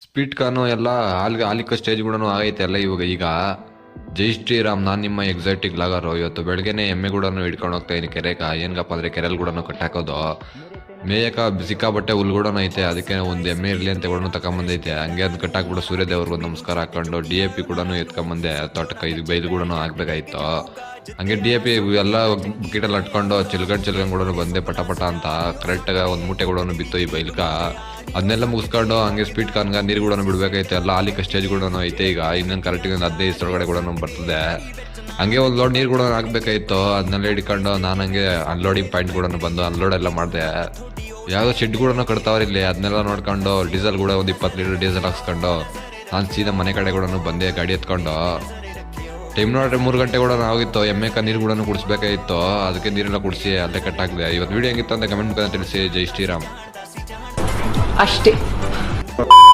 Speed ಕಾನು ಎಲ್ಲ ಆಲಿಕ stage ಕೂಡ ಆಗೈತೆ ಎಲ್ಲ ಈಗ ಜೈ ಶ್ರೀರಾಮ್. ನಾನು ನಿಮ್ಮ ಎಕ್ಸಾಟಿಕ್ ಲಾಗರು. ಇವತ್ತು ಬೆಳಗ್ಗೆನೆ ಎಮ್ಮೆ ಕೂಡ ಹಿಡ್ಕೊಂಡು ಹೋಗ್ತಾ ಇದೀನಿ ಕೆರೆಗ. ಏನಗಪ್ಪ ಅಂದ್ರೆ ಕೆರೆಲ್ ಕೂಡ ಕಟ್ಟಾಕೋದು ಮೇಯಕ ಸಿಕ್ಕಾಬಟ್ಟೆ ಹುಲ್ ಕೂಡ ಐತೆ. ಅದಕ್ಕೆ ಒಂದು ಎಮ್ಮೆ ಇರ್ಲಿ ಅಂತ ಕೂಡ ತಗೊಂಬಂದೈತೆ. ಹಂಗೆ ಅದು ಕಟ್ಟಾಕ್ಬಿಟ್ಟು ಸೂರ್ಯದೇವ್ರಿಗೆ ಒಂದು ನಮಸ್ಕಾರ ಹಾಕೊಂಡು DAP ಕೂಡ ಎತ್ಕೊಂಬಂದೆ ತೋಟಕ್ಕೆ. ಇದು ಬೈದು ಕೂಡ ಹಾಕ್ಬೇಕಾಯ್ತು. ಹಂಗೆ DAP ಎಲ್ಲ ಬುಕ್ಕಿಟಲ್ಲಿ ಅಟ್ಕೊಂಡು ಚಿಲ್ಗಡ್ ಕೂಡ ಬಂದೆ ಪಟ ಅಂತ. ಕರೆಕ್ಟಾಗಿ ಒಂದು ಮೂಟೆ ಕೂಡ ಬಿತ್ತು ಈ ಬೈಲ್ಕ. ಅದನ್ನೆಲ್ಲ ಮುಗಿಸ್ಕೊಂಡು ಹಂಗೆ ಸ್ಪೀಡ್ ಕಾರ್ನ್ಗೆ ನೀರು ಕೂಡ ಬಿಡ್ಬೇಕಾಯ್ತು. ಎಲ್ಲ ಆಲಿಕ ಸ್ಟೇಜ್ ಕೂಡ ಐತೆ ಈಗ. ಇನ್ನೊಂದು ಕರೆಕ್ಟಿಗೆ ಒಂದು 15 ಒಳಗಡೆ ಕೂಡ ಬರ್ತದೆ. ಹಂಗೆ ಒಂದು ಲೋಡ್ ನೀರು ಕೂಡ ಹಾಕ್ಬೇಕಾಯ್ತು. ಅದನ್ನೆಲ್ಲ ಹಿಡ್ಕೊಂಡು ನಾನು ಹಂಗೆ ಅನ್ಲೋಡಿಂಗ್ ಪಾಯಿಂಟ್ ಕೂಡ ಬಂದು ಅನ್ಲೋಡ್ ಎಲ್ಲ ಮಾಡಿದೆ. ಯಾವುದೋ ಶೆಡ್ ಕೂಡ ಕಟ್ತಾವ್ರ ಇಲ್ಲಿ. ಅದನ್ನೆಲ್ಲ ನೋಡ್ಕೊಂಡು ಡೀಸೆಲ್ ಕೂಡ ಒಂದು 20 ಲೀಟರ್ ಡೀಸೆಲ್ ಹಾಕ್ಸ್ಕೊಂಡು ನಾನು ಸೀದಾ ಮನೆ ಕಡೆ ಕೂಡ ಬಂದೆ ಗಾಡಿ ಎತ್ಕೊಂಡು. ಟೈಮ್ ನೋಡ್ರೆ 3 ಗಂಟೆ ಕೂಡ ಆಗಿತ್ತು. ಎಮ್ಮೆಕ ನೀರು ಕೂಡ ಕುಡಿಸ್ಬೇಕಾಗಿತ್ತು. ಅದಕ್ಕೆ ನೀರೆಲ್ಲ ಕುಡಿಸಿ ಅಲ್ಲೇ ಕಟ್ಟಾಕಿದೆ. ಇವತ್ತು ವಿಡಿಯೋ ಹೆಂಗಿತ್ತು ಅಂತ ಕಮೆಂಟ್ ಮುಖಾಂತರ ತಿಳಿಸಿ. ಜೈ ಶ್ರೀರಾಮ್. ಅಷ್ಟೇ.